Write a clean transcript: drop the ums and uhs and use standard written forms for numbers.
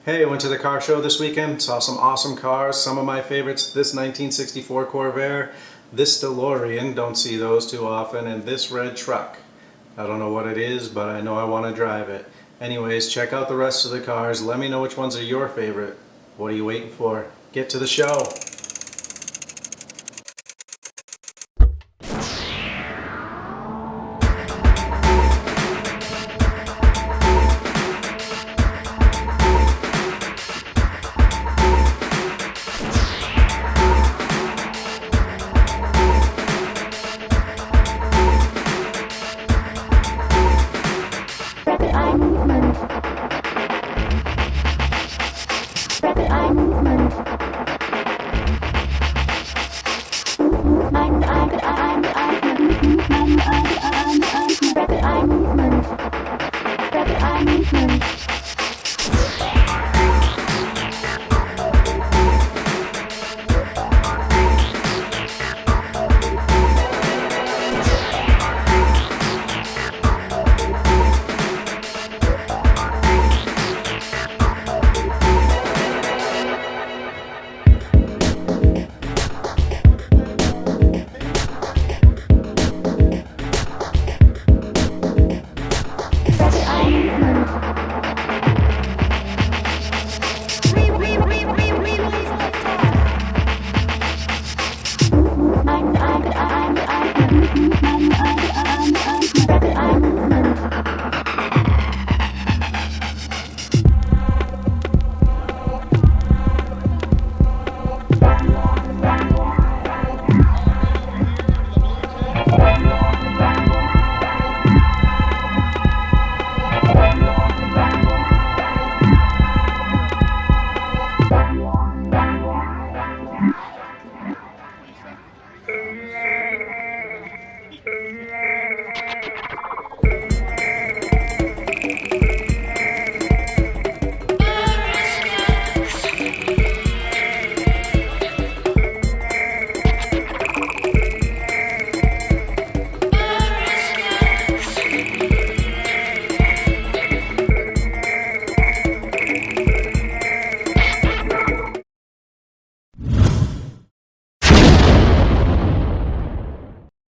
Hey, went to the car show this weekend, saw some awesome cars, some of my favorites, this 1964 Corvair, this DeLorean, don't see those too often, and this red truck. I don't know what it is, but I know I want to drive it. Anyways, check out the rest of the cars, let me know which ones are your favorite. What are you waiting for? Get to the show!